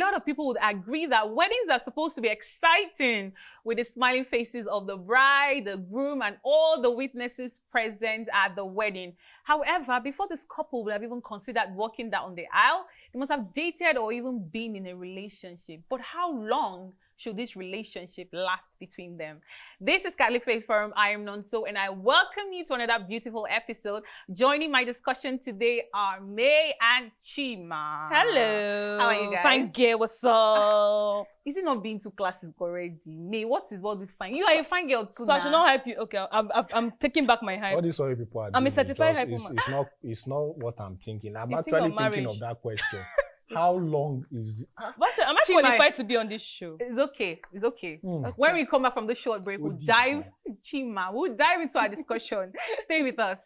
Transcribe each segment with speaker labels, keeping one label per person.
Speaker 1: lot of people would agree that weddings are supposed to be exciting with the smiling faces of the bride, the groom, and all the witnesses present at the wedding. However, before this couple would have even considered walking down the aisle, they must have dated or even been in a relationship. But how long should this relationship last between them? This is Catholic Faith Forum. I am Nonso, and I welcome you to another beautiful episode. Joining my discussion today are May and Chima.
Speaker 2: Hello.
Speaker 1: How are you guys?
Speaker 2: Fine girl, what's up?
Speaker 1: Is it not being to classes already? May, what is all this fine? You are a fine girl too.
Speaker 2: So I should not hype you. Okay, I'm taking back my hype.
Speaker 3: All these other people are
Speaker 2: I'm a
Speaker 3: doing
Speaker 2: certified
Speaker 3: just-
Speaker 2: hype woman.
Speaker 3: It's not what I'm thinking. I'm
Speaker 2: You think
Speaker 3: actually
Speaker 2: of
Speaker 3: thinking
Speaker 2: marriage.
Speaker 3: of that question. How long is it?
Speaker 2: But am I
Speaker 1: Chima,
Speaker 2: qualified to be on this show?
Speaker 1: It's okay. It's okay.
Speaker 3: Okay.
Speaker 1: When we come back from the short break, we'll dive, Chima, we'll dive into our discussion. Stay with us.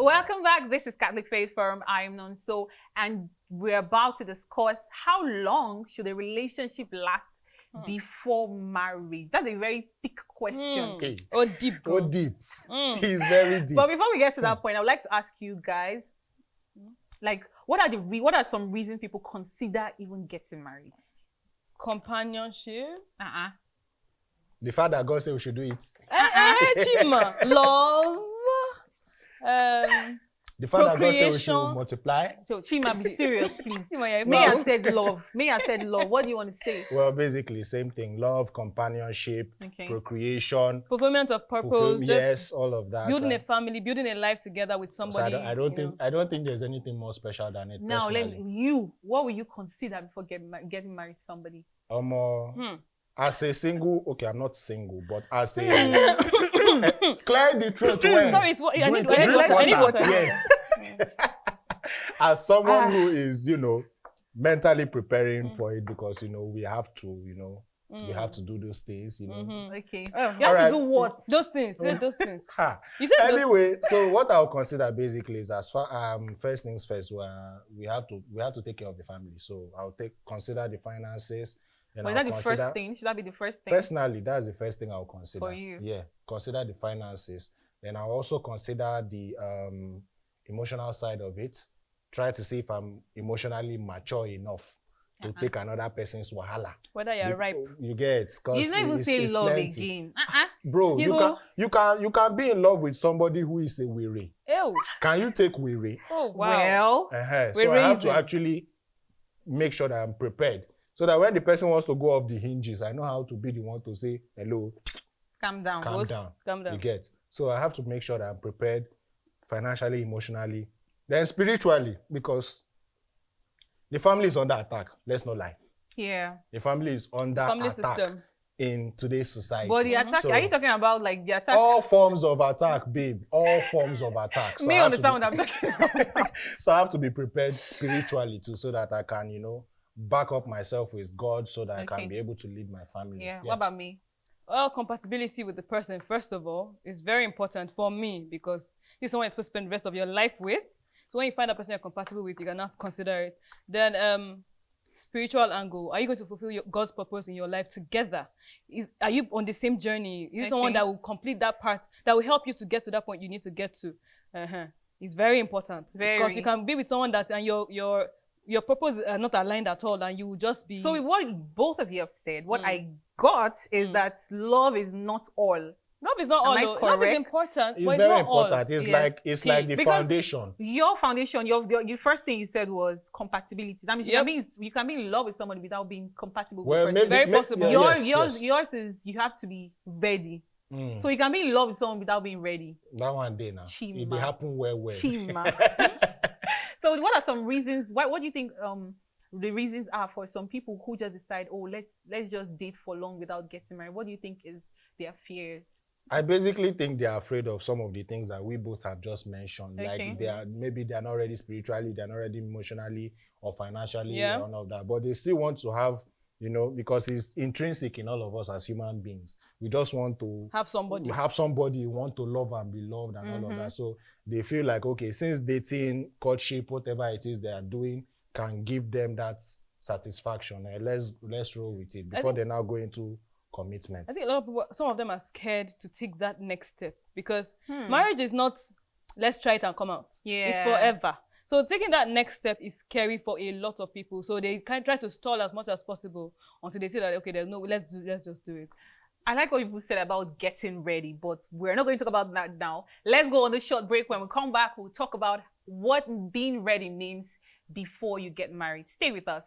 Speaker 1: Welcome back. This is Catholic Faith Forum. I am Nonso, and we're about to discuss how long should a relationship last before marriage. That's a very thick question.
Speaker 3: Hey,
Speaker 2: Oh, deep.
Speaker 3: go
Speaker 2: Bro.
Speaker 3: deep.
Speaker 2: Mm.
Speaker 3: He's very deep.
Speaker 1: But before we get to that point, I would like to ask you guys, like, what are some reasons people consider even getting married?
Speaker 2: Companionship.
Speaker 3: The fact that God said we should do it.
Speaker 2: Chima. Love.
Speaker 3: The fact that God said we
Speaker 2: Procreation.
Speaker 3: should multiply.
Speaker 2: So,
Speaker 1: Chima, be serious, please.
Speaker 2: Chima, you're
Speaker 1: May I
Speaker 2: wrong.
Speaker 1: said love. May I said love. What do you want to say?
Speaker 3: Well, basically, same thing. Love, companionship,
Speaker 1: Okay.
Speaker 3: procreation.
Speaker 2: Fulfillment of purpose.
Speaker 3: fulfill-
Speaker 2: Just
Speaker 3: yes, all of that.
Speaker 2: building a family, building a life together with
Speaker 3: So
Speaker 2: somebody.
Speaker 3: I don't think there's anything more special than it.
Speaker 1: Now,
Speaker 3: personally.
Speaker 1: what will you consider before getting married to somebody?
Speaker 3: As a single, okay, I'm not single, but as a clear the truth. When
Speaker 2: Sorry, it's what I
Speaker 3: do
Speaker 2: need
Speaker 3: it-
Speaker 2: to- I
Speaker 3: drink
Speaker 2: need water, I need
Speaker 3: water,
Speaker 2: water.
Speaker 3: Yes. As someone who is, mentally preparing for it, because we have to, we have to do those things,
Speaker 1: Okay.
Speaker 2: Oh.
Speaker 1: You have
Speaker 3: Alright.
Speaker 1: to do what?
Speaker 2: Those things. Say those things.
Speaker 3: Ha.
Speaker 2: You said those
Speaker 3: Anyway, so what I'll consider basically is as far first things first, we have to take care of the family. So I'll consider the finances. Then
Speaker 1: Or is
Speaker 3: I'll
Speaker 1: that the
Speaker 3: consider-
Speaker 1: first thing? Should that be the first thing?
Speaker 3: Personally, that's the first thing I'll consider.
Speaker 1: For you?
Speaker 3: Yeah, consider the finances. Then I'll also consider the emotional side of it. Try to see if I'm emotionally mature enough to take another person's wahala.
Speaker 2: whether you're ripe.
Speaker 3: You get?
Speaker 1: You don't even say
Speaker 3: it's
Speaker 1: love
Speaker 3: plenty.
Speaker 1: again.
Speaker 3: Bro,
Speaker 2: He's
Speaker 3: you can be in love with somebody who is a weary.
Speaker 2: Ew.
Speaker 3: Can you take weary?
Speaker 2: Oh, wow.
Speaker 1: Well,
Speaker 3: So I have to
Speaker 2: Wearyism.
Speaker 3: actually make sure that I'm prepared. So that when the person wants to go off the hinges, I know how to be the one to say, hello,
Speaker 1: calm down.
Speaker 3: calm
Speaker 2: Boss,
Speaker 3: down.
Speaker 2: calm down.
Speaker 3: You get? So I have to make sure that I'm prepared financially, emotionally, then spiritually, because the family is under attack. Let's not lie.
Speaker 1: Yeah.
Speaker 3: The family is under
Speaker 2: Family
Speaker 3: attack
Speaker 2: system.
Speaker 3: in today's society.
Speaker 1: But the attack,
Speaker 3: So-
Speaker 1: are you talking about like the attack?
Speaker 3: all forms of attack, babe. All forms of attack.
Speaker 1: Me
Speaker 3: I have to
Speaker 1: understand
Speaker 3: be-
Speaker 1: what I'm talking about.
Speaker 3: So I have to be prepared spiritually too, so that I can, back up myself with God, so that I
Speaker 1: Okay.
Speaker 3: can be able to lead my family.
Speaker 1: Yeah. What about me?
Speaker 2: Well, compatibility with the person, first of all, is very important for me because this is someone you're supposed to spend the rest of your life with. So when you find a person you're compatible with, you can now consider it. Then spiritual angle. Are you going to fulfill God's purpose in your life together? Are you on the same journey? Is it someone
Speaker 1: Okay.
Speaker 2: that will complete that part, that will help you to get to that point you need to get to? It's very important.
Speaker 1: Very.
Speaker 2: Because you can be with someone that and your purpose are not aligned at all, and you will just be.
Speaker 1: So what both of you have said, what I got is that love is not all.
Speaker 2: Love is not all.
Speaker 1: I
Speaker 2: Though. Love is
Speaker 1: correct?
Speaker 2: important.
Speaker 3: It's
Speaker 2: but
Speaker 3: very
Speaker 2: not all.
Speaker 3: important. It's
Speaker 1: Yes.
Speaker 3: like the
Speaker 1: Because-
Speaker 3: foundation.
Speaker 1: Your foundation, your first thing you said was compatibility. That means
Speaker 2: Yep.
Speaker 1: you can be in love with somebody without being compatible
Speaker 3: Well,
Speaker 1: with the person.
Speaker 2: Very possible.
Speaker 1: Yours is you have to be ready.
Speaker 3: Mm.
Speaker 1: So you can be in love with someone without being ready.
Speaker 3: That one day now.
Speaker 1: Chima.
Speaker 3: It dey happen well.
Speaker 1: Chima. So what are some reasons? What do you think the reasons are for some people who just decide, oh, let's just date for long without getting married? What do you think is their fears?
Speaker 3: I basically think they are afraid of some of the things that we both have just mentioned.
Speaker 1: Okay.
Speaker 3: Like maybe they are not ready spiritually, they are not ready emotionally or financially,
Speaker 2: Yeah.
Speaker 3: none of that. But they still want to have, because it's intrinsic in all of us as human beings. We just want to
Speaker 2: Have somebody.
Speaker 3: have somebody you want to love and be loved and all of that. So they feel like, okay, since dating, courtship, whatever it is they are doing can give them that satisfaction. Let's roll with it before they now go into commitment.
Speaker 2: I think a lot of people, some of them are scared to take that next step because marriage is not let's try it and come out.
Speaker 1: Yeah.
Speaker 2: It's forever. So taking that next step is scary for a lot of people. So they can try to stall as much as possible until they say that, okay, there's no, let's just do it.
Speaker 1: I like what you said about getting ready, but we're not going to talk about that now. Let's go on the short break. When we come back, we'll talk about what being ready means before you get married. Stay with us.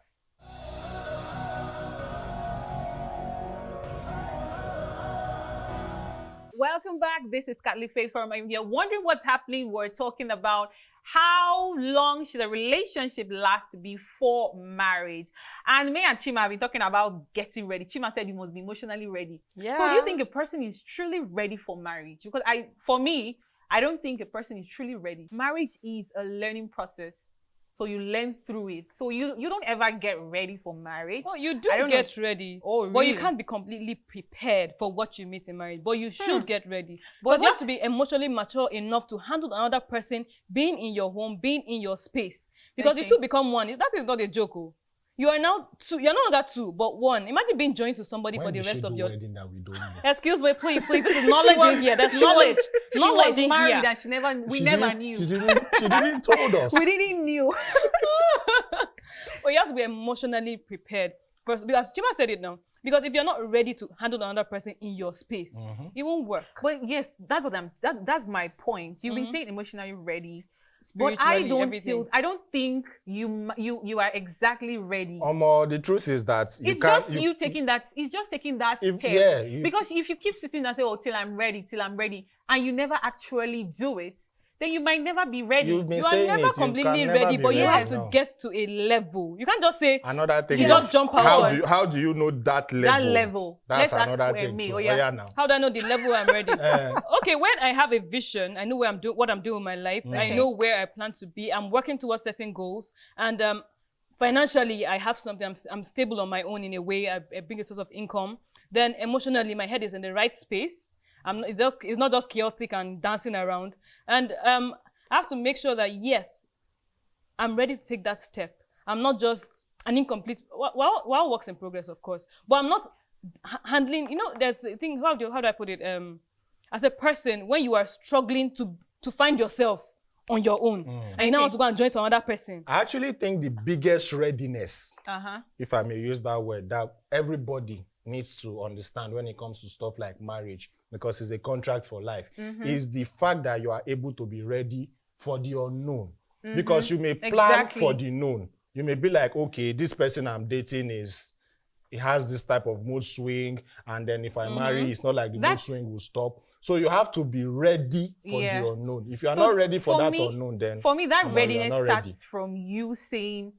Speaker 1: Welcome back. This is Catholic Faith Forum. If you're wondering what's happening, we're talking about how long should a relationship last before marriage. And May and Chima have been talking about getting ready. Chima said you must be emotionally ready.
Speaker 2: Yeah.
Speaker 1: So do you think a person is truly ready for marriage? Because for me, I don't think a person is truly ready. Marriage is a learning process. So you learn through it. So you don't ever get ready for marriage.
Speaker 2: Oh, you do get ready.
Speaker 1: Oh, really?
Speaker 2: But you can't be completely prepared for what you meet in marriage. But you should get ready.
Speaker 1: But
Speaker 2: Because you have to be emotionally mature enough to handle another person being in your home, being in your space. Because the two become one. That is not a joke. Oh. You are now two. You're not that two, but one. Imagine being joined to somebody for the rest of your.
Speaker 3: Wedding that we don't know?
Speaker 2: Excuse me, please. This is knowledge in here. There's knowledge. Knowledge in
Speaker 1: married
Speaker 2: here.
Speaker 1: and we never knew.
Speaker 3: She didn't told us.
Speaker 1: We didn't knew.
Speaker 2: But you have to be emotionally prepared first, because Chima said it now. Because if you're not ready to handle another person in your space, it won't work.
Speaker 1: But yes, that's my point. You've been saying emotionally ready. But
Speaker 2: I
Speaker 1: don't think you are exactly ready.
Speaker 3: The truth is that
Speaker 1: It's just taking that step. Because if you keep sitting and say, "Oh, till I'm ready," and you never actually do it, then you might never be ready.
Speaker 3: You
Speaker 2: are never completely ready, but you have to get to a level. You can't just say
Speaker 3: another thing.
Speaker 2: You just jump out.
Speaker 3: How do you know that level?
Speaker 1: That level.
Speaker 3: That's
Speaker 1: Let's
Speaker 3: another
Speaker 1: ask
Speaker 3: thing.
Speaker 1: me.
Speaker 3: So, now.
Speaker 2: How do I know the level I'm ready? Okay, when I have a vision, I know what I'm doing with my life. I know where I plan to be. I'm working towards certain goals, and financially, I have something. I'm stable on my own in a way. I bring a source of income. Then emotionally, my head is in the right space. It's not just chaotic and dancing around. And I have to make sure that, yes, I'm ready to take that step. I'm not just an incomplete, well, works in progress, of course. But I'm not handling, there's a thing, how do I put it? As a person, when you are struggling to find yourself on your own, and you now want to go and join to another person.
Speaker 3: I actually think the biggest readiness, if I may use that word, that everybody needs to understand when it comes to stuff like marriage, because it's a contract for life, is the fact that you are able to be ready for the unknown. Because you may plan for the known. You may be like, okay, this person I'm dating it has this type of mood swing, and then if I marry, it's not like the mood swing will stop. So you have to be ready for the unknown. If you are not ready for that unknown, then
Speaker 1: for me, that readiness starts from you saying,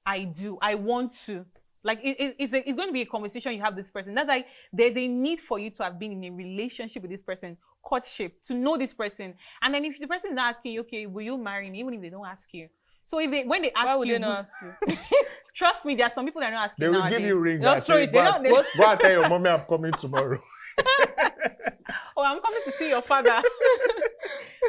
Speaker 1: I want to. Like it's going to be a conversation you have with this person. That's like there's a need for you to have been in a relationship with this person, courtship, to know this person. And then if the person is not asking you, okay, will you marry me? Even if they don't ask you. So when they ask
Speaker 2: why would they not ask you?
Speaker 1: Trust me, there are some people that are not asking.
Speaker 3: They will
Speaker 1: nowadays.
Speaker 3: give you a ring.
Speaker 2: Go
Speaker 3: and tell your mommy I'm coming tomorrow.
Speaker 1: Oh, I'm coming to see your father.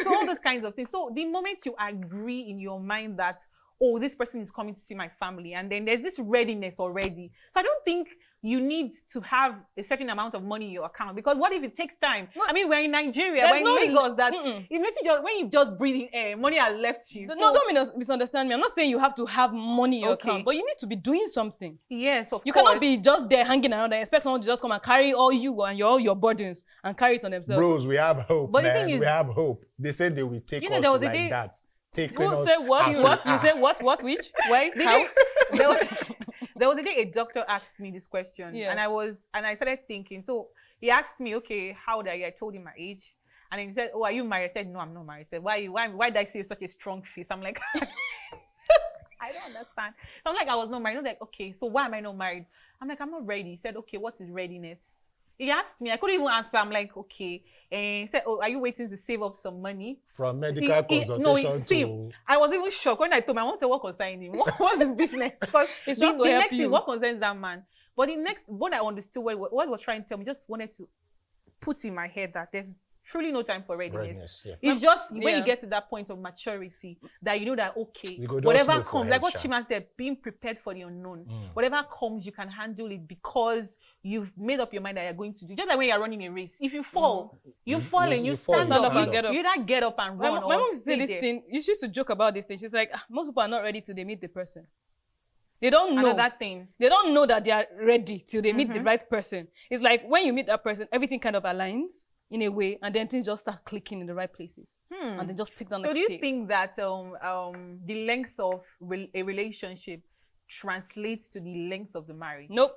Speaker 1: So all those kinds of things. So the moment you agree in your mind that, oh, this person is coming to see my family, and then there's this readiness already. So I don't think you need to have a certain amount of money in your account, because what if it takes time? No, I mean, we're in Nigeria, we're in Lagos, that when you just breathe in air, money has left you.
Speaker 2: No, don't misunderstand me. I'm not saying you have to have money in your account, but you need to be doing something.
Speaker 1: Yes, of course.
Speaker 2: You cannot be just there hanging around and expect someone to just come and carry all you and all your burdens and carry it on themselves.
Speaker 3: Bros, we have hope,
Speaker 1: but
Speaker 3: man.
Speaker 1: The thing is,
Speaker 3: we have hope. They said they will take us like that.
Speaker 2: Who said what? You said what? Which? Why? How?
Speaker 1: There was a day a doctor asked me this question, and I started thinking. So he asked me, okay, how old are you? I told him my age, and then he said, oh, are you married? I said, no, I'm not married. He said, why did I see such a strong face? I'm like, I don't understand. So I'm like, I was not married. I'm like, okay, so why am I not married? I'm like, I'm not ready. He said, okay, what is readiness? He asked me, I couldn't even answer. I'm like, okay. And he said, oh, are you waiting to save up some money?
Speaker 3: From medical consultation to...
Speaker 1: I was even shocked when I told my mom, said, what concerns him? What's his business? Because the next thing, what concerns that man? But what I understood, what was trying to tell me, just wanted to put in my head that truly no time for readiness.
Speaker 3: Readiness, yeah.
Speaker 1: It's just when
Speaker 2: Yeah.
Speaker 1: you get to that point of maturity that you know that, okay,
Speaker 3: You go just
Speaker 1: whatever
Speaker 3: look for
Speaker 1: comes, like what
Speaker 3: headshot.
Speaker 1: Chima said, being prepared for the unknown. Whatever comes, you can handle it because you've made up your mind that you're going to do. Just like when you're running a race. If you fall, you fall and you
Speaker 3: fall,
Speaker 1: stand
Speaker 3: you
Speaker 1: up.
Speaker 3: stand
Speaker 1: You
Speaker 3: up.
Speaker 2: Get up.
Speaker 1: you either get up and
Speaker 2: My
Speaker 1: run
Speaker 2: mom
Speaker 1: or
Speaker 2: used to say
Speaker 1: stay
Speaker 2: this
Speaker 1: there.
Speaker 2: thing. You used to joke about this thing. She's like, most people are not ready till they meet the person. They don't know.
Speaker 1: Another thing.
Speaker 2: They don't know that they are ready till they meet the right person. It's like when you meet that person, everything kind of aligns in a way, and then things just start clicking in the right places, and then just take down.
Speaker 1: So do you think that the length of a relationship translates to the length of the marriage?
Speaker 2: Nope.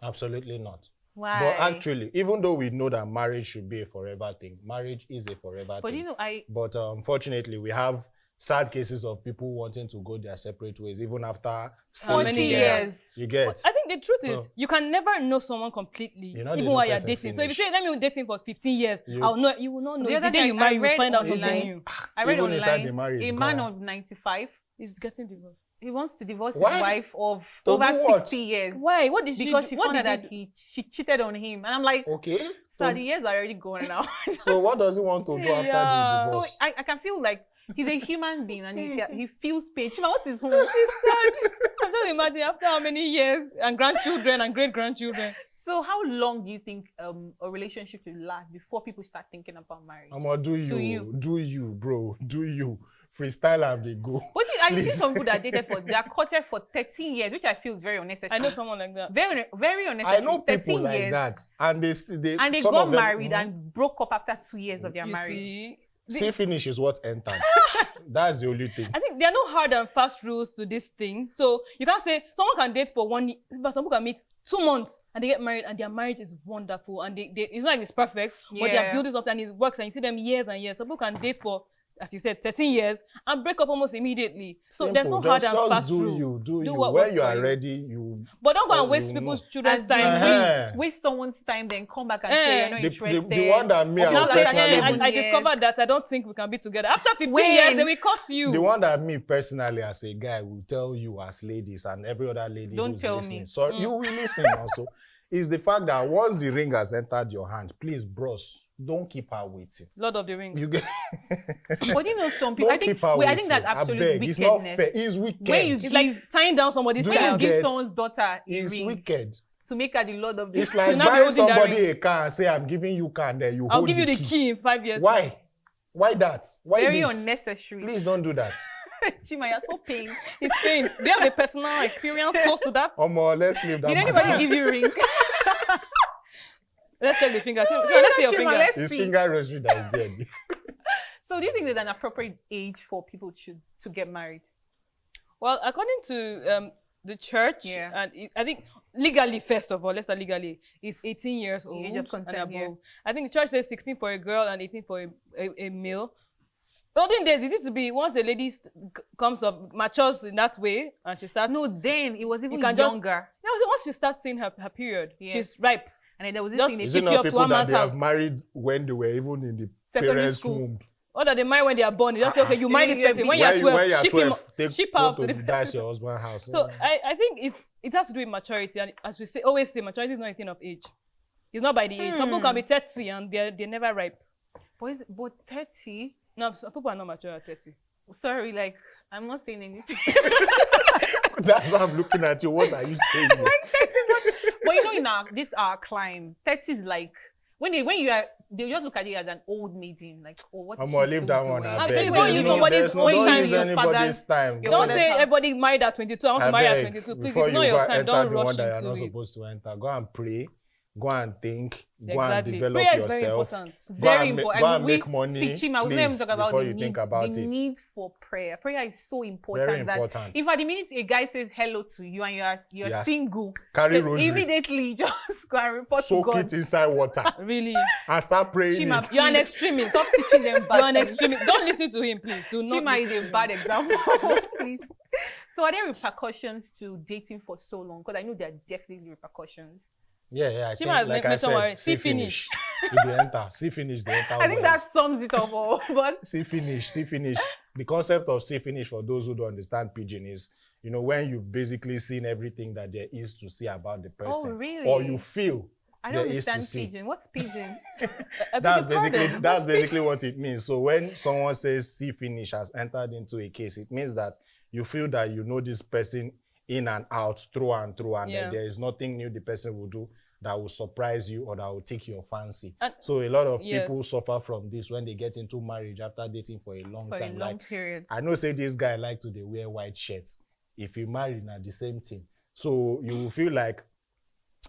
Speaker 3: Absolutely not.
Speaker 1: Why?
Speaker 3: But actually, even though we know that marriage should be a forever thing, marriage is a forever
Speaker 1: But
Speaker 3: thing.
Speaker 1: you know,
Speaker 3: But unfortunately, we have sad cases of people wanting to go their separate ways even after staying
Speaker 1: 40
Speaker 3: together.
Speaker 1: years.
Speaker 3: You get?
Speaker 2: I think the truth is
Speaker 3: So-
Speaker 2: you can never know someone completely,
Speaker 3: You know,
Speaker 2: even
Speaker 3: the
Speaker 2: while you're
Speaker 3: person
Speaker 2: dating. So if you
Speaker 3: finish.
Speaker 2: say, let me date him for 15 years,
Speaker 3: You-
Speaker 2: I'll know. You will not know.
Speaker 1: The
Speaker 2: If the
Speaker 1: other
Speaker 2: day
Speaker 1: day
Speaker 2: you
Speaker 1: I
Speaker 2: marry, you
Speaker 1: read
Speaker 2: find out something
Speaker 1: online-
Speaker 2: new.
Speaker 1: I read
Speaker 3: Even inside the
Speaker 1: online,
Speaker 3: marriage,
Speaker 1: a man
Speaker 3: go
Speaker 1: of 95,
Speaker 2: He's getting divorced.
Speaker 1: he wants to divorce
Speaker 3: Why?
Speaker 1: his wife of
Speaker 3: To
Speaker 1: over
Speaker 3: do what?
Speaker 1: 60 years.
Speaker 2: Why? What did she
Speaker 1: Because
Speaker 2: do?
Speaker 1: she
Speaker 2: What
Speaker 1: found out
Speaker 2: did
Speaker 1: that
Speaker 2: they do?
Speaker 1: she cheated on him. And I'm like,
Speaker 3: Okay.
Speaker 1: sir,
Speaker 3: So,
Speaker 1: the years are already gone now.
Speaker 3: so what does he want to do after
Speaker 2: Yeah.
Speaker 3: the
Speaker 1: So
Speaker 3: divorce?
Speaker 1: I can feel like he's a human being and he feels pain. Chima, what's his home?
Speaker 2: It's sad. I'm just imagining after how many years and grandchildren and great-grandchildren.
Speaker 1: So how long do you think a relationship will last before people start thinking about marriage?
Speaker 3: I'ma do
Speaker 1: To
Speaker 3: you,
Speaker 1: you.
Speaker 3: bro, do you. Freestyle and they go.
Speaker 1: But I see
Speaker 3: Please.
Speaker 1: some people that dated they are courted for 13 years, which I feel is very unnecessary.
Speaker 2: I know someone like that.
Speaker 1: Very, very unnecessary.
Speaker 3: I know people
Speaker 1: 13
Speaker 3: like
Speaker 1: years,
Speaker 3: that, and they
Speaker 1: And they
Speaker 3: some
Speaker 1: got
Speaker 3: of them-
Speaker 1: married and broke up after 2 years of their
Speaker 2: You
Speaker 1: marriage.
Speaker 2: see,
Speaker 3: See finish is what entered. That's the only thing.
Speaker 2: I think there are no hard and fast rules to this thing. So you can't say someone can date for 1 year, but some people can meet 2 months and they get married and their marriage is wonderful and they it's not like it's perfect, but they
Speaker 1: Yeah.
Speaker 2: are building something and it works and you see them years and years. Some people can date for, as you said, 13 years and break up almost immediately. So there's no
Speaker 3: Simple.
Speaker 2: hard
Speaker 3: Just
Speaker 2: and fast
Speaker 3: do
Speaker 2: rule.
Speaker 3: you, do you.
Speaker 2: what
Speaker 3: When
Speaker 2: works
Speaker 3: you
Speaker 2: for
Speaker 3: are
Speaker 2: you.
Speaker 3: ready, you.
Speaker 2: But don't go and
Speaker 3: Oh,
Speaker 2: waste
Speaker 3: you
Speaker 2: people's
Speaker 3: know.
Speaker 2: children's
Speaker 1: As
Speaker 2: time.
Speaker 3: Uh-huh.
Speaker 1: waste someone's time, then come back and say you're not
Speaker 3: The,
Speaker 1: interested.
Speaker 3: the one that me
Speaker 1: Or
Speaker 3: I
Speaker 2: Now
Speaker 3: will
Speaker 1: Now,
Speaker 2: that
Speaker 1: like,
Speaker 3: personally,
Speaker 1: seven
Speaker 2: I
Speaker 1: years.
Speaker 2: discovered that I don't think we can be together. After 15
Speaker 1: When?
Speaker 2: years, they will cost you.
Speaker 3: the one that me personally as a guy will tell you as ladies and every other lady
Speaker 1: Don't
Speaker 3: who's
Speaker 1: tell
Speaker 3: listening.
Speaker 1: me.
Speaker 3: So you will listen also. Is the fact that once the ring has entered your hand, please, bros, don't keep her waiting.
Speaker 2: Lord of the Rings.
Speaker 3: You get.
Speaker 1: But you know, some people,
Speaker 3: Don't
Speaker 1: I think,
Speaker 3: keep her
Speaker 1: I think that's
Speaker 3: waiting.
Speaker 1: absolute
Speaker 3: Abeg, it's not fair.
Speaker 1: wickedness.
Speaker 3: It's wicked.
Speaker 1: When you
Speaker 2: It's like tying down somebody's
Speaker 3: Do
Speaker 1: When you
Speaker 2: child.
Speaker 3: get-
Speaker 1: give someone's daughter a
Speaker 3: it's
Speaker 1: ring
Speaker 3: wicked.
Speaker 1: to make her the lord of the
Speaker 3: It's like
Speaker 2: You'll not be
Speaker 3: buying
Speaker 2: holding that
Speaker 3: somebody
Speaker 2: ring.
Speaker 3: a car and say, I'm giving you car and then you
Speaker 2: I'll
Speaker 3: hold
Speaker 2: give you the key in 5 years.
Speaker 3: Why? Why that? Why
Speaker 1: very
Speaker 3: this?
Speaker 1: unnecessary.
Speaker 3: Please don't do that.
Speaker 1: Chima, you're so pain.
Speaker 2: It's pain. Do you have a personal experience close to that?
Speaker 3: Omo, let's leave that.
Speaker 1: Did
Speaker 3: matter.
Speaker 1: anybody give you ring?
Speaker 2: Let's check the finger. Let's see your
Speaker 1: Chima,
Speaker 2: finger.
Speaker 1: let's
Speaker 3: His
Speaker 1: see.
Speaker 3: finger rosary that is there.
Speaker 1: So do you think there's an appropriate age for people to get married?
Speaker 2: Well, according to the church,
Speaker 1: Yeah.
Speaker 2: and I think legally, first of all, let's start legally, it's 18 years old
Speaker 1: age of consent,
Speaker 2: and above.
Speaker 1: yeah.
Speaker 2: I think the church says 16 for a girl and 18 for a male. Olden days, it used to be once a lady comes up, matures in that way, and she starts.
Speaker 1: No, then it was even
Speaker 2: can just-
Speaker 1: younger.
Speaker 2: Yeah, once she starts seeing her period,
Speaker 1: Yes.
Speaker 2: she's ripe.
Speaker 1: And then there was this
Speaker 2: Just-
Speaker 1: thing they
Speaker 3: Is
Speaker 2: Ship
Speaker 3: it
Speaker 2: you
Speaker 3: not
Speaker 2: up to
Speaker 3: people
Speaker 2: one
Speaker 3: that
Speaker 2: man's
Speaker 3: they have
Speaker 2: house.
Speaker 3: married when they were even in the
Speaker 1: Secondary
Speaker 3: parents'
Speaker 1: school.
Speaker 3: womb?
Speaker 2: Or that they marry when they are born. They just say, okay, you marry this
Speaker 1: Yeah,
Speaker 2: person. When
Speaker 1: yeah.
Speaker 2: you're 12,
Speaker 3: when you're
Speaker 2: ship
Speaker 3: 12,
Speaker 2: him,
Speaker 3: take
Speaker 2: ship
Speaker 3: go
Speaker 2: out
Speaker 3: to
Speaker 2: to the
Speaker 3: that's your husband's house.
Speaker 2: So I think it has to do with maturity, and as we always say, maturity is not a thing of age. It's not by the age. Some people can be 30 and they're never ripe.
Speaker 1: But 30,
Speaker 2: No, some people are not mature at 30.
Speaker 1: sorry, like, I'm not saying anything.
Speaker 3: That's why I'm looking at you. What are you saying?
Speaker 1: Like 30 not, but you know, in our climb, 30 is like when you are, they just look at you as an old maiden, like, oh, what is
Speaker 3: I'm
Speaker 1: she
Speaker 3: gonna leave
Speaker 1: still
Speaker 3: that one.
Speaker 1: doing?
Speaker 3: I
Speaker 2: Please
Speaker 3: beg.
Speaker 2: don't
Speaker 3: There's
Speaker 2: use
Speaker 3: no-
Speaker 2: somebody's
Speaker 3: there's no-
Speaker 2: own
Speaker 3: don't
Speaker 2: time,
Speaker 3: use
Speaker 2: your
Speaker 3: anybody's
Speaker 1: father's-
Speaker 3: time.
Speaker 1: your
Speaker 2: Don't
Speaker 1: father's
Speaker 2: say
Speaker 1: house.
Speaker 2: everybody married at 22. I want to marry at 22. Please,
Speaker 3: before
Speaker 2: it's not
Speaker 3: you
Speaker 2: your
Speaker 3: go
Speaker 2: time.
Speaker 3: enter
Speaker 2: Don't
Speaker 3: the
Speaker 2: rush
Speaker 3: one that you're
Speaker 2: into
Speaker 3: not
Speaker 2: it.
Speaker 3: supposed to enter. Go and pray. Go and think. Go
Speaker 2: Exactly.
Speaker 3: and develop
Speaker 2: Prayer is very
Speaker 3: yourself.
Speaker 2: important.
Speaker 1: Very
Speaker 3: Go
Speaker 1: important.
Speaker 3: and make money.
Speaker 1: See, Chima, we don't even
Speaker 3: please,
Speaker 1: talk about
Speaker 3: before
Speaker 1: the
Speaker 3: you
Speaker 1: need,
Speaker 3: think about
Speaker 1: the
Speaker 3: it.
Speaker 1: need for prayer. Prayer is so important.
Speaker 3: Very
Speaker 1: that
Speaker 3: important.
Speaker 1: if at the minute a guy says hello to you and you're
Speaker 3: Yes.
Speaker 1: single,
Speaker 3: Carry
Speaker 1: so
Speaker 3: rosary.
Speaker 1: immediately just go and report to
Speaker 3: Soak
Speaker 1: God.
Speaker 3: it inside water
Speaker 2: Really.
Speaker 3: and start praying.
Speaker 1: Chima,
Speaker 3: it.
Speaker 2: You're an
Speaker 1: please,
Speaker 2: extremist.
Speaker 1: Stop teaching them bad
Speaker 2: You're an
Speaker 1: things.
Speaker 2: extremist. Don't listen to him, please. Do not.
Speaker 1: Chima
Speaker 2: listen
Speaker 1: is
Speaker 2: to
Speaker 1: a
Speaker 2: him.
Speaker 1: bad example. Please. So are there repercussions to dating for so long? Because I know there are definitely repercussions.
Speaker 3: Yeah, I
Speaker 2: She
Speaker 3: think,
Speaker 2: might
Speaker 3: like
Speaker 2: make
Speaker 3: I
Speaker 2: someone
Speaker 3: said, see finish. If they enter, see finish, they enter.
Speaker 1: I think
Speaker 3: well.
Speaker 1: that sums it up all. But
Speaker 3: See finish. The concept of see finish, for those who don't understand pidgin, is, when you've basically seen everything that there is to see about the person.
Speaker 1: really?
Speaker 3: Or you feel
Speaker 1: I don't
Speaker 3: there is to
Speaker 1: understand
Speaker 3: see.
Speaker 1: pigeon. What's pigeon?
Speaker 3: That's basically what it means. So when someone says see finish has entered into a case, it means that you feel that you know this person in and out, through and through, and that there is nothing new the person will do that will surprise you or that will take your fancy. And so a lot of people suffer from this when they get into marriage after dating for a long time.
Speaker 1: For a long period.
Speaker 3: I know say this guy like to they wear white shirts. If you marry now the same thing. So you will feel like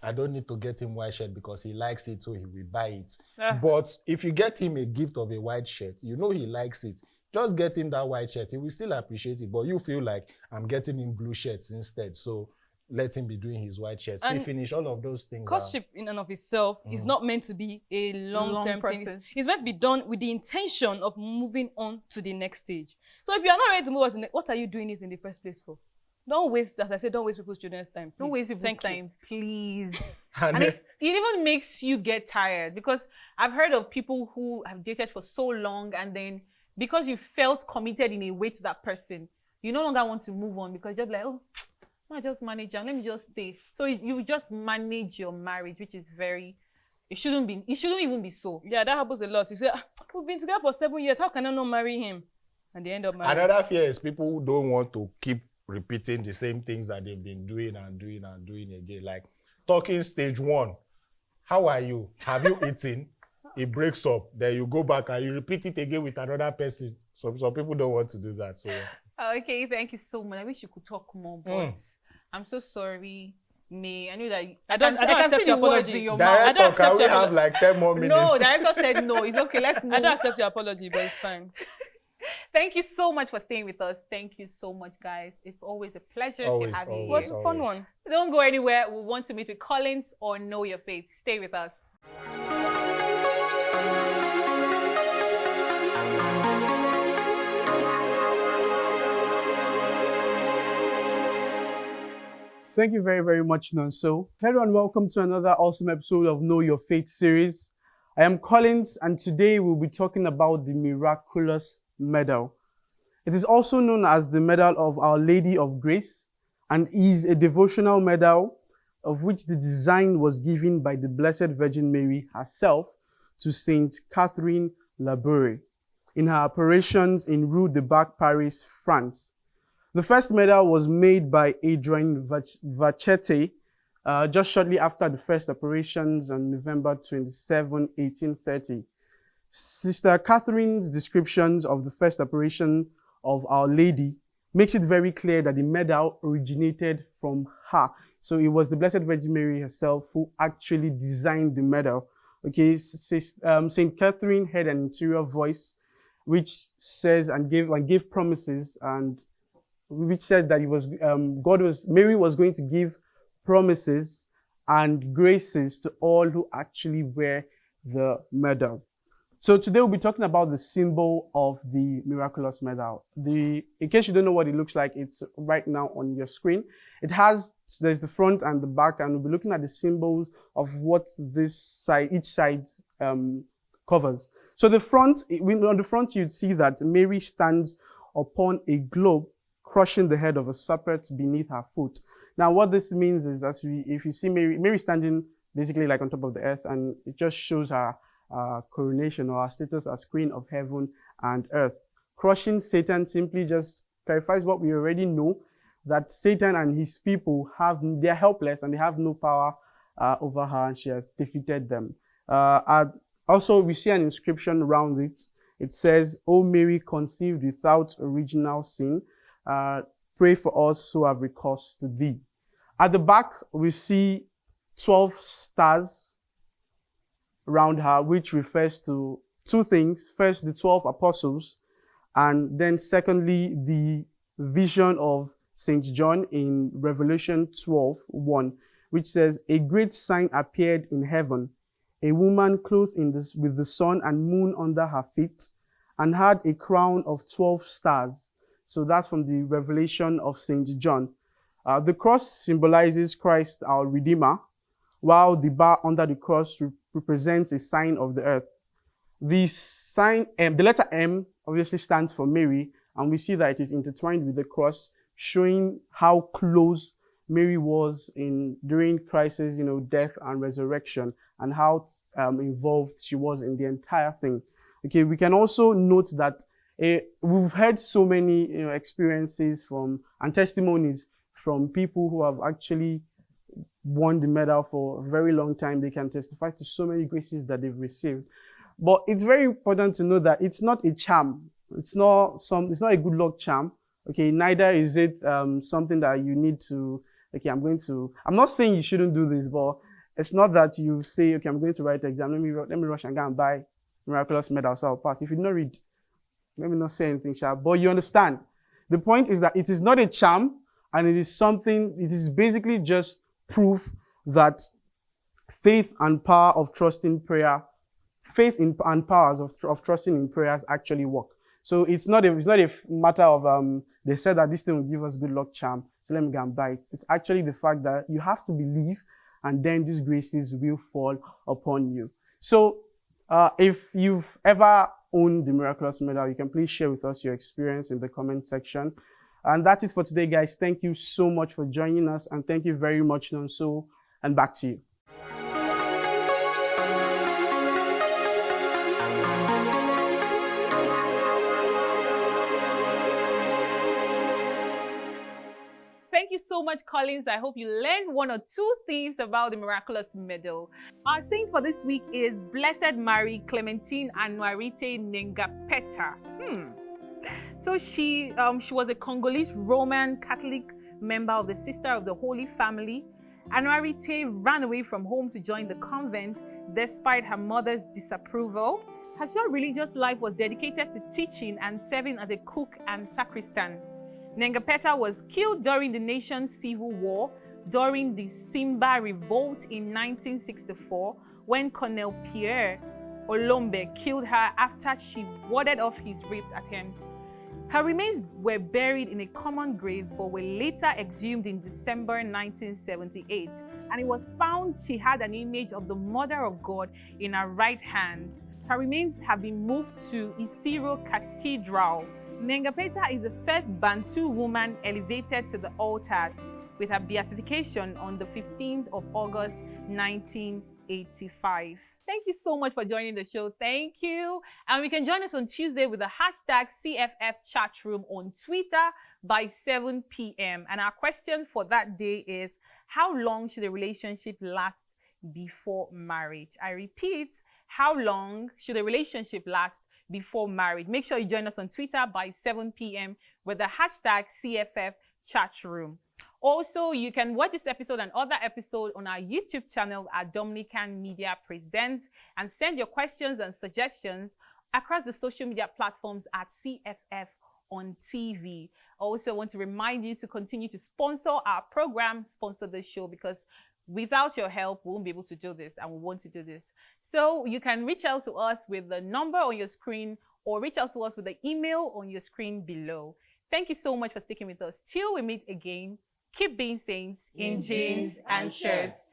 Speaker 3: I don't need to get him white shirt because he likes it, so he will buy it. But if you get him a gift of a white shirt, you know he likes it. Just get him that white shirt. He will still appreciate it. But you feel like I'm getting him blue shirts instead. So let him be doing his white shirt. See, finish all of those things.
Speaker 2: Courtship in and of itself is not meant to be a long-term thing. It's meant to be done with the intention of moving on to the next stage. So if you are not ready to move on to what are you doing it in the first place for? Don't waste, as I said, don't waste people's children's time. Please.
Speaker 1: Don't waste people's time, please. And it even makes you get tired, because I've heard of people who have dated for so long, and then because you felt committed in a way to that person, you no longer want to move on because you're like, oh, I just manage and let me just stay. So you just manage your marriage, which is it shouldn't even be so.
Speaker 2: Yeah, that happens a lot. You say, we've been together for 7 years, how can I not marry him? And they end up marrying.
Speaker 3: Another fear is people who don't want to keep repeating the same things that they've been doing and doing and doing again. Like talking stage 1. How are you? Have you eaten? It breaks up. Then you go back and you repeat it again with another person. So some people don't want to do that. So
Speaker 1: okay, thank you so much. I wish you could talk more, but I'm so sorry, May. I knew that I can see the words in your mouth.
Speaker 3: Director, can we have like 10 more minutes?
Speaker 1: No, director said no. It's okay. Let's move.
Speaker 2: I don't accept your apology, but it's fine.
Speaker 1: Thank you so much for staying with us. Thank you so much, guys. It's always a pleasure to have you.
Speaker 2: It was a fun one.
Speaker 1: Don't go anywhere. We want to meet with Collins or Know Your Faith. Stay with us.
Speaker 4: Thank you very, very much, Nonso. Hello and welcome to another awesome episode of Know Your Faith series. I am Collins, and today we'll be talking about the Miraculous Medal. It is also known as the Medal of Our Lady of Grace, and is a devotional medal of which the design was given by the Blessed Virgin Mary herself to Saint Catherine Laboure in her operations in Rue de Bac, Paris, France. The first medal was made by Adrian Vachete just shortly after the first operations on November 27, 1830. Sister Catherine's descriptions of the first operation of Our Lady makes it very clear that the medal originated from her. So it was the Blessed Virgin Mary herself who actually designed the medal. Okay, Saint Catherine had an interior voice which says and gave promises, and which said that Mary was going to give promises and graces to all who actually wear the medal. So today we'll be talking about the symbol of the Miraculous Medal. In case you don't know what it looks like, it's right now on your screen. There's the front and the back, and we'll be looking at the symbols of what each side covers. So on the front, you'd see that Mary stands upon a globe, crushing the head of a serpent beneath her foot. Now, what this means is, if you see Mary standing basically like on top of the earth, and it just shows her coronation or her status as Queen of Heaven and Earth. Crushing Satan simply just clarifies what we already know, that Satan and his people they're helpless and they have no power over her, and she has defeated them. Also, we see an inscription around it. It says, "O Mary conceived without original sin, pray for us who have recourse to thee." At the back, we see 12 stars around her, which refers to two things. First, the 12 apostles, and then secondly, the vision of St. John in Revelation 12:1, which says, "A great sign appeared in heaven, a woman clothed with the sun and moon under her feet, and had a crown of 12 stars." So that's from the Revelation of St. John. The cross symbolizes Christ, our Redeemer, while the bar under the cross represents a sign of the earth. The sign M, the letter M, obviously stands for Mary, and we see that it is intertwined with the cross, showing how close Mary was during Christ's, death and resurrection, and how involved she was in the entire thing. Okay, we can also note that we've heard so many, experiences and testimonies from people who have actually won the medal for a very long time. They can testify to so many graces that they've received. But it's very important to know that it's not a charm. It's not a good luck charm. Okay, neither is it something that you need to, okay, I'm not saying you shouldn't do this, but it's not that you say, okay, I'm going to write the exam. Let me rush and go and buy Miraculous Medal so I'll pass. If you don't read, let me not say anything, sharp. But you understand. The point is that it is not a charm, and it is basically just proof that faith and power of trusting prayer, and powers of trusting in prayers actually work. So it's not a matter of they said that this thing will give us good luck charm, so let me go and buy it. It's actually the fact that you have to believe, and then these graces will fall upon you. So if you've ever owned the Miraculous Medal, you can please share with us your experience in the comment section. And that's it for today, guys. Thank you so much for joining us, and thank you very much, Nonso, and back to you.
Speaker 1: Thank you so much, Collins. I hope you learned one or two things about the Miraculous Medal. Our saint for this week is Blessed Mary Clementine Anuarite Nengapeta. So she was a Congolese Roman Catholic member of the Sister of the Holy Family. Anuarite ran away from home to join the convent despite her mother's disapproval. Her short religious life was dedicated to teaching and serving as a cook and sacristan. Nengapeta was killed during the nation's civil war during the Simba Revolt in 1964 when Colonel Pierre Olombe killed her after she warded off his rape attempts. Her remains were buried in a common grave but were later exhumed in December 1978, and it was found she had an image of the Mother of God in her right hand. Her remains have been moved to Isiro Cathedral. Nengapeta is the first Bantu woman elevated to the altars, with her beatification on the 15th of August 1985. Thank you so much for joining the show. Thank you. And you can join us on Tuesday with the hashtag CFF Chatroom on Twitter by 7 p.m. And our question for that day is, how long should a relationship last before marriage? I repeat, how long should a relationship last before marriage? Make sure you join us on Twitter by 7 p.m. with the hashtag CFF Chatroom. Also, you can watch this episode and other episodes on our YouTube channel at Dominican Media Presents, and send your questions and suggestions across the social media platforms at CFF on TV. I also want to remind you to continue to sponsor our program, sponsor the show, because without your help, we won't be able to do this, and we want to do this. So you can reach out to us with the number on your screen, or reach out to us with the email on your screen below. Thank you so much for sticking with us. Till we meet again, keep being saints in jeans and shirts.